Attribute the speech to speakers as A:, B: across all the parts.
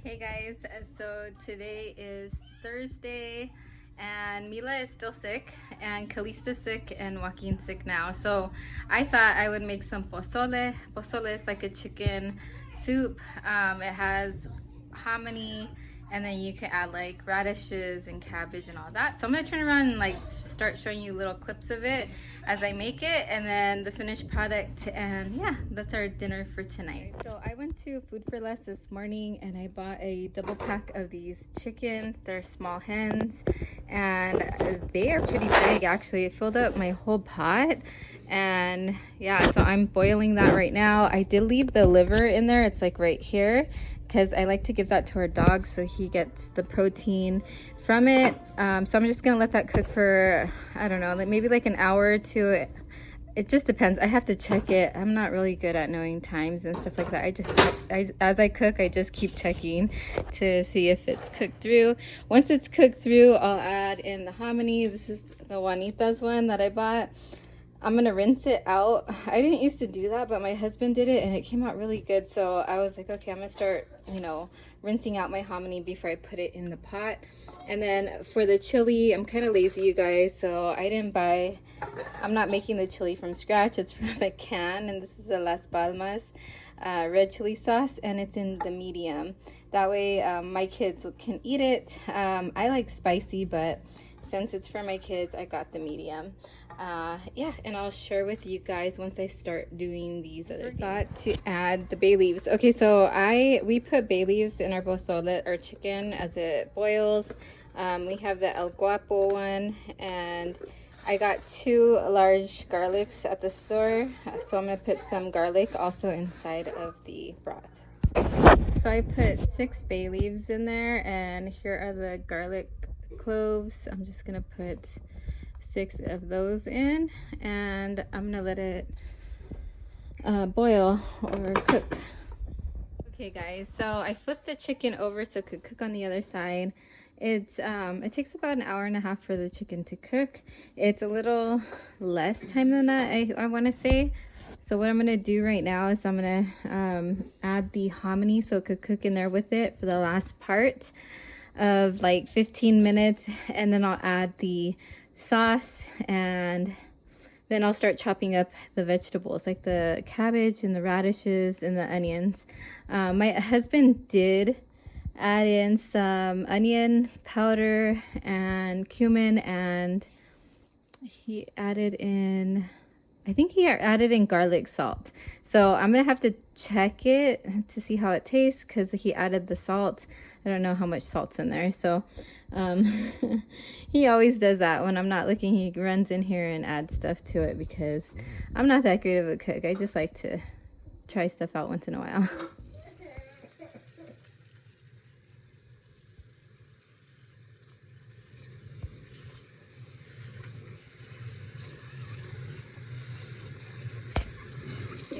A: Hey guys, so today is Thursday and Mila is still sick and Kalista's sick and Joaquin's sick now. So I thought I would make some pozole. Pozole is like a chicken soup. It has hominy and then you can add like radishes and cabbage and all that. So I'm gonna turn around and like start showing you little clips of it as I make it and then the finished product, and yeah, that's our dinner for tonight. So I went to Food for Less this morning and I bought a double pack of these chickens. They're small hens and they are pretty big actually. It filled up my whole pot. And yeah, so I'm boiling that right now. I did leave the liver in there. It's like right here because I like to give that to our dog so he gets the protein from it. So I'm just gonna let that cook for, I don't know, like maybe like an hour or two. It just depends. I have to check it. I'm not really good at knowing times and stuff like that. As I cook, I just keep checking to see if it's cooked through. Once it's cooked through, I'll add in the hominy. This is the Juanita's one that I bought. I'm gonna rinse it out. I didn't used to do that, but my husband did it and it came out really good. So I was like, okay, I'm gonna start, rinsing out my hominy before I put it in the pot. And then for the chili, I'm kind of lazy, you guys, so I'm not making the chili from scratch. It's from a can, and this is a Las Palmas red chili sauce, and it's in the medium. That way my kids can eat it. I like spicy, but since it's for my kids, I got the medium. Yeah, and I'll share with you guys once I start doing these other things. I thought to add the bay leaves. Okay, so we put bay leaves in our pozole, our chicken, as it boils. We have the El Guapo one, and I got 2 large garlics at the store, so I'm gonna put some garlic also inside of the broth. So I put 6 bay leaves in there, and here are the garlic cloves. I'm just gonna put 6 of those in, and I'm gonna let it boil or cook. Okay guys, so I flipped the chicken over so it could cook on the other side. It takes about an hour and a half for the chicken to cook. It's a little less time than that, I want to say. So what I'm gonna do right now is I'm gonna add the hominy so it could cook in there with it for the last part of like 15 minutes, and then I'll add the sauce, and then I'll start chopping up the vegetables like the cabbage and the radishes and the onions. My husband did add in some onion powder and cumin, and he added in, I think he added in garlic salt. So I'm gonna have to check it to see how it tastes because he added the salt. I don't know how much salt's in there. So he always does that when I'm not looking. He runs in here and adds stuff to it because I'm not that great of a cook. I just like to try stuff out once in a while.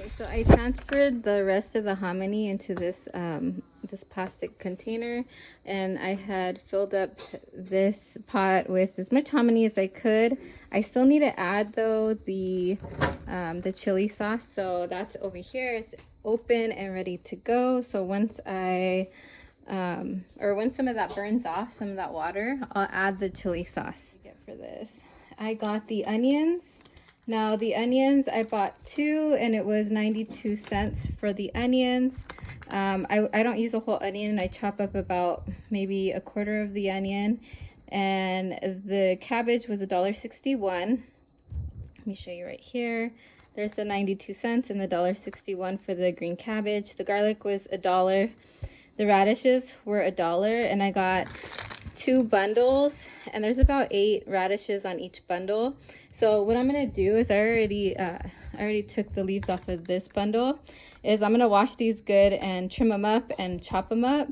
A: So I transferred the rest of the hominy into this this plastic container, and I had filled up this pot with as much hominy as I could. I still need to add though the chili sauce, so that's over here. It's open and ready to go. So once once some of that burns off, some of that water, I'll add the chili sauce. For this, I got the onions. Now the onions, I bought 2 and it was 92 cents for the onions. I don't use a whole onion. I chop up about maybe a quarter of the onion, and the cabbage was $1.61. Let me show you right here. There's the 92 cents and the $1.61 for the green cabbage. The garlic was $1. The radishes were $1, and I got 2 bundles, and there's about 8 radishes on each bundle. So what I'm gonna do is I already took the leaves off of this bundle. I'm gonna wash these good and trim them up and chop them up,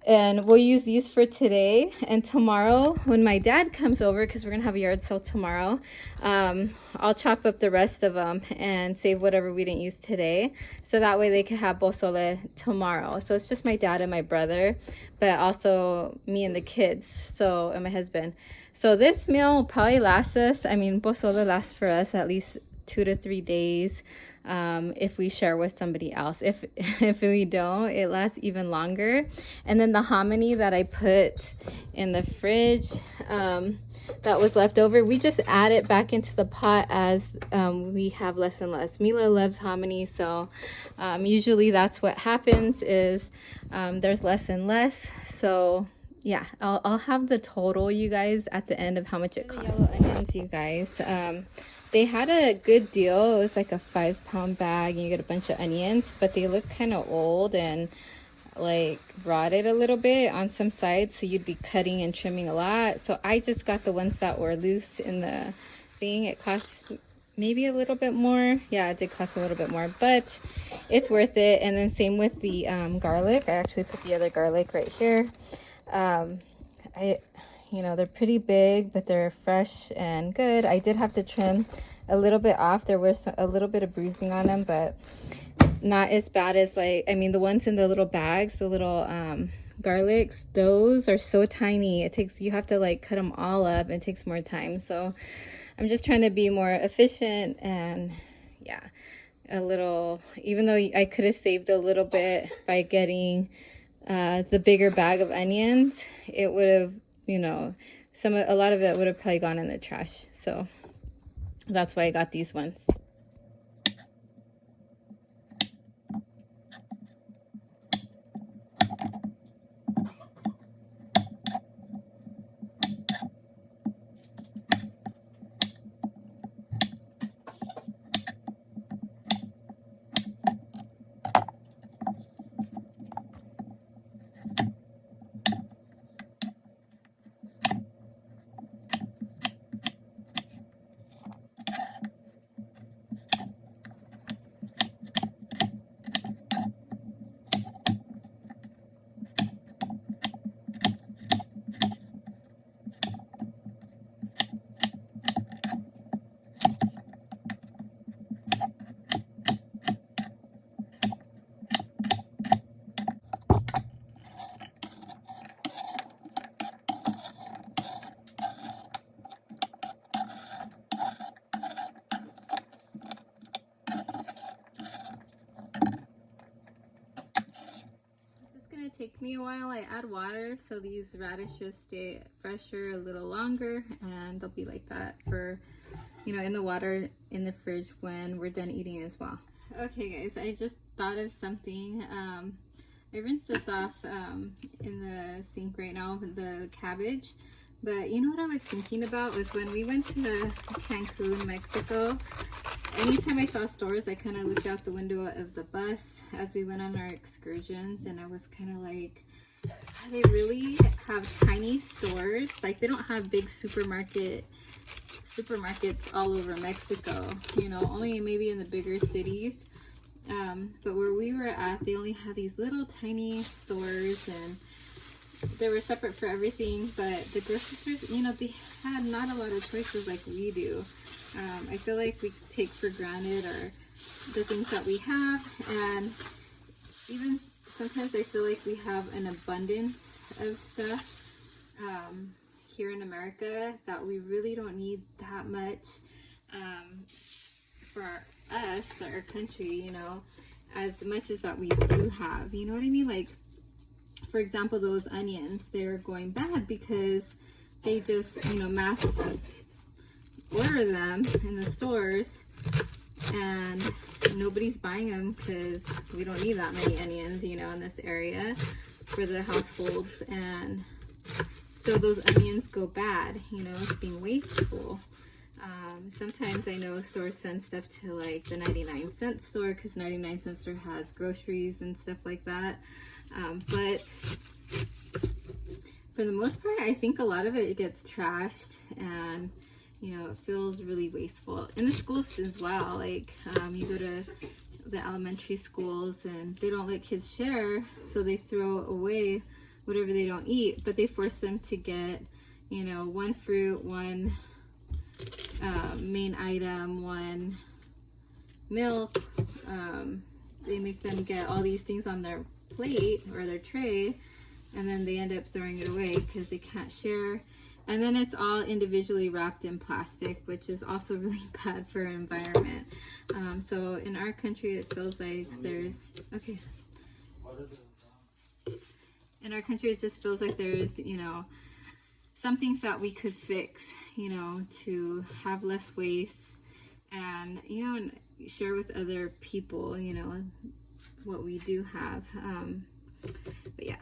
A: and we'll use these for today. And tomorrow when my dad comes over, because we're gonna have a yard sale tomorrow, I'll chop up the rest of them and save whatever we didn't use today, so that way they can have pozole tomorrow. So it's just my dad and my brother, but also me and the kids, and my husband. So this meal will probably last us, pozole lasts for us at least 2 to 3 days. if we share with somebody else. If we don't, it lasts even longer. And then the hominy that I put in the fridge, that was left over, we just add it back into the pot as we have less and less. Mila loves hominy, so usually that's what happens, is there's less and less. So yeah, I'll have the total, you guys, at the end of how much it costs. The yellow onions, you guys, they had a good deal. It was like a 5-pound bag and you get a bunch of onions, but they look kind of old and like rotted a little bit on some sides, so you'd be cutting and trimming a lot. So I just got the ones that were loose in the thing. It cost maybe a little bit more. Yeah, it did cost a little bit more, but it's worth it. And then same with the garlic. I actually put the other garlic right here. You know, they're pretty big, but they're fresh and good. I did have to trim a little bit off. There was a little bit of bruising on them, but not as bad as, like, I mean, the ones in the little bags, the little garlics, those are so tiny. You have to like cut them all up. It takes more time. So I'm just trying to be more efficient, and yeah, even though I could have saved a little bit by getting the bigger bag of onions, it would have, you know, a lot of it would have probably gone in the trash. So that's why I got these ones. Take me a while. I add water so these radishes stay fresher a little longer, and they'll be like that for, you know, in the water in the fridge when we're done eating as well. Okay guys, I just thought of something. I rinsed this off in the sink right now, the cabbage, but you know what I was thinking about was when we went to Cancun, Mexico, anytime I saw stores, I kind of looked out the window of the bus as we went on our excursions, and I was kind of like, they really have tiny stores. Like, they don't have big supermarkets all over Mexico, you know, only maybe in the bigger cities. But where we were at, they only had these little tiny stores, and they were separate for everything. But the grocery stores, you know, they had not a lot of choices like we do. I feel like we take for granted the things that we have, and even sometimes I feel like we have an abundance of stuff here in America that we really don't need that much for us, our country, you know, as much as that we do have. You know what I mean? Like, for example, those onions, they're going bad because they just, you know, mass order them in the stores, and nobody's buying them because we don't need that many onions, you know, in this area for the households. And so those onions go bad, you know, it's being wasteful. Sometimes I know stores send stuff to like the 99-cent store because 99-cent store has groceries and stuff like that. But for the most part, I think a lot of it gets trashed, and you know, it feels really wasteful. In the schools as well, like you go to the elementary schools and they don't let kids share, so they throw away whatever they don't eat, but they force them to get, you know, one fruit, one main item, one milk. They make them get all these things on their plate or their tray, and then they end up throwing it away because they can't share. And then it's all individually wrapped in plastic, which is also really bad for our environment. So in our country, it feels like there's, okay. In our country, it just feels like there's, you know, some things that we could fix, you know, to have less waste and, you know, and share with other people, you know, what we do have. But yeah.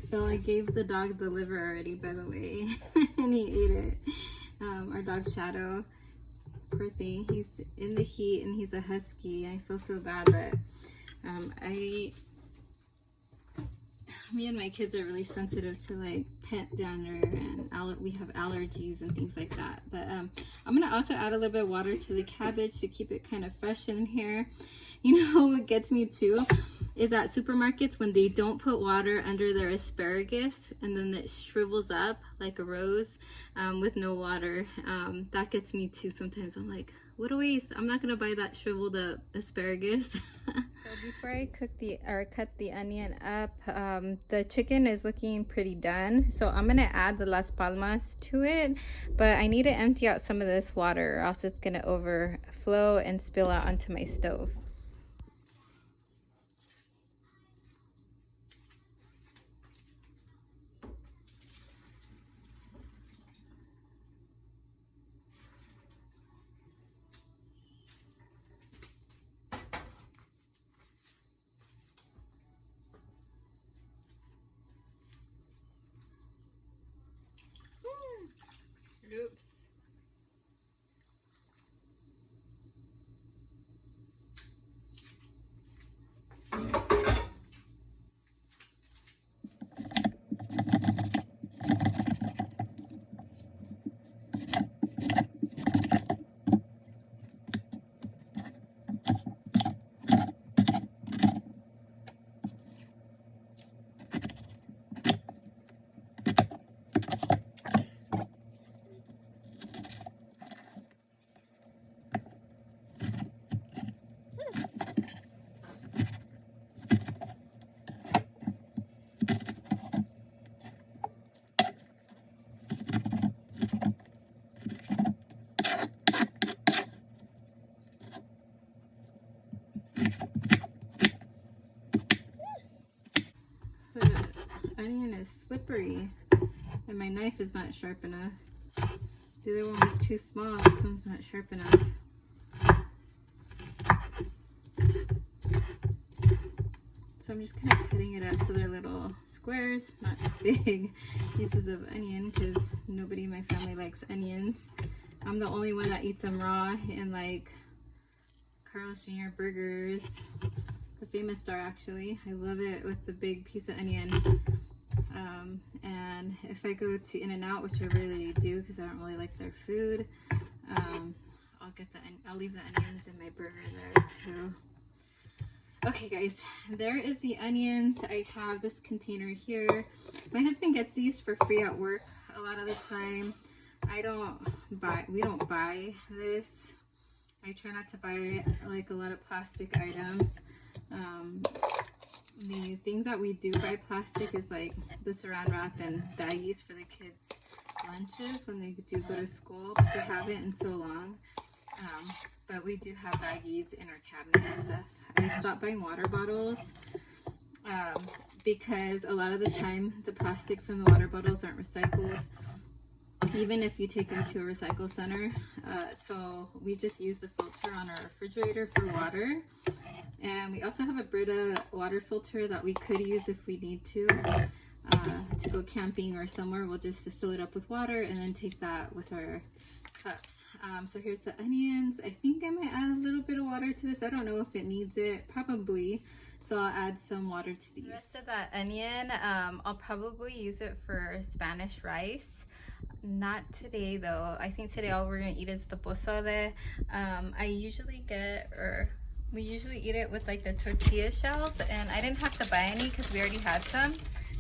A: So I gave the dog the liver already, by the way, and he ate it. Our dog Shadow, poor thing, he's in the heat and he's a husky. I feel so bad, but me and my kids are really sensitive to like pet dander, and we have allergies and things like that. But I'm gonna also add a little bit of water to the cabbage to keep it kind of fresh in here. You know what gets me too is at supermarkets when they don't put water under their asparagus and then it shrivels up like a rose with no water. That gets me too sometimes. I'm like, what a waste. I'm not gonna buy that shriveled up asparagus. So before I cut the onion up, the chicken is looking pretty done. So I'm gonna add the Las Palmas to it, but I need to empty out some of this water or else it's gonna overflow and spill out onto my stove. Oops. The onion is slippery and my knife is not sharp enough. The other one was too small, this one's not sharp enough. So I'm just kind of cutting it up so they're little squares, not big pieces of onion, because nobody in my family likes onions. I'm the only one that eats them raw in like Carl's Jr. burgers. The famous star, actually. I love it with the big piece of onion. And if I go to In-N-Out, which I rarely do because I don't really like their food, I'll leave the onions in my burger there too. Okay guys, there is the onions. I have this container here. My husband gets these for free at work a lot of the time. We don't buy this. I try not to buy like a lot of plastic items. The thing that we do buy plastic is like the saran wrap and baggies for the kids' lunches when they do go to school, but they haven't in so long. But we do have baggies in our cabinet and stuff. I stopped buying water bottles because a lot of the time the plastic from the water bottles aren't recycled, even if you take them to a recycle center. So we just use the filter on our refrigerator for water. And we also have a Brita water filter that we could use if we need to go camping or somewhere. We'll just fill it up with water and then take that with our cups. So here's the onions. I think I might add a little bit of water to this. I don't know if it needs it, probably. So I'll add some water to these. The rest of that onion, I'll probably use it for Spanish rice. Not today though. I think today all we're gonna eat is the pozole. We usually eat it with like the tortilla shells, and I didn't have to buy any because we already had some.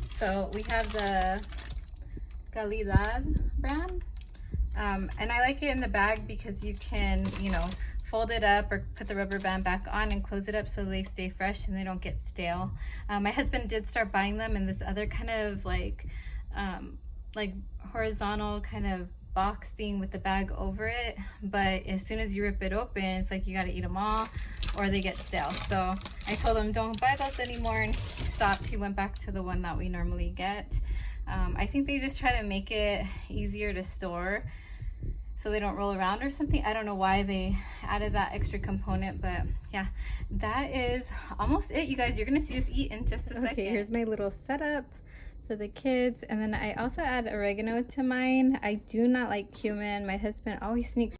A: So we have the Calidad brand. And I like it in the bag because you can, you know, fold it up or put the rubber band back on and close it up so they stay fresh and they don't get stale. My husband did start buying them in this other kind of like horizontal kind of box thing with the bag over it, but as soon as you rip it open, it's like you got to eat them all or they get stale. So I told him don't buy those anymore, and he stopped. He went back to the one that we normally get. I think they just try to make it easier to store so they don't roll around or something. I don't know why they added that extra component, but yeah, that is almost it, you guys. You're gonna see us eat in just a second. Okay, here's my little setup for the kids, and then I also add oregano to mine. I do not like cumin. My husband always sneaks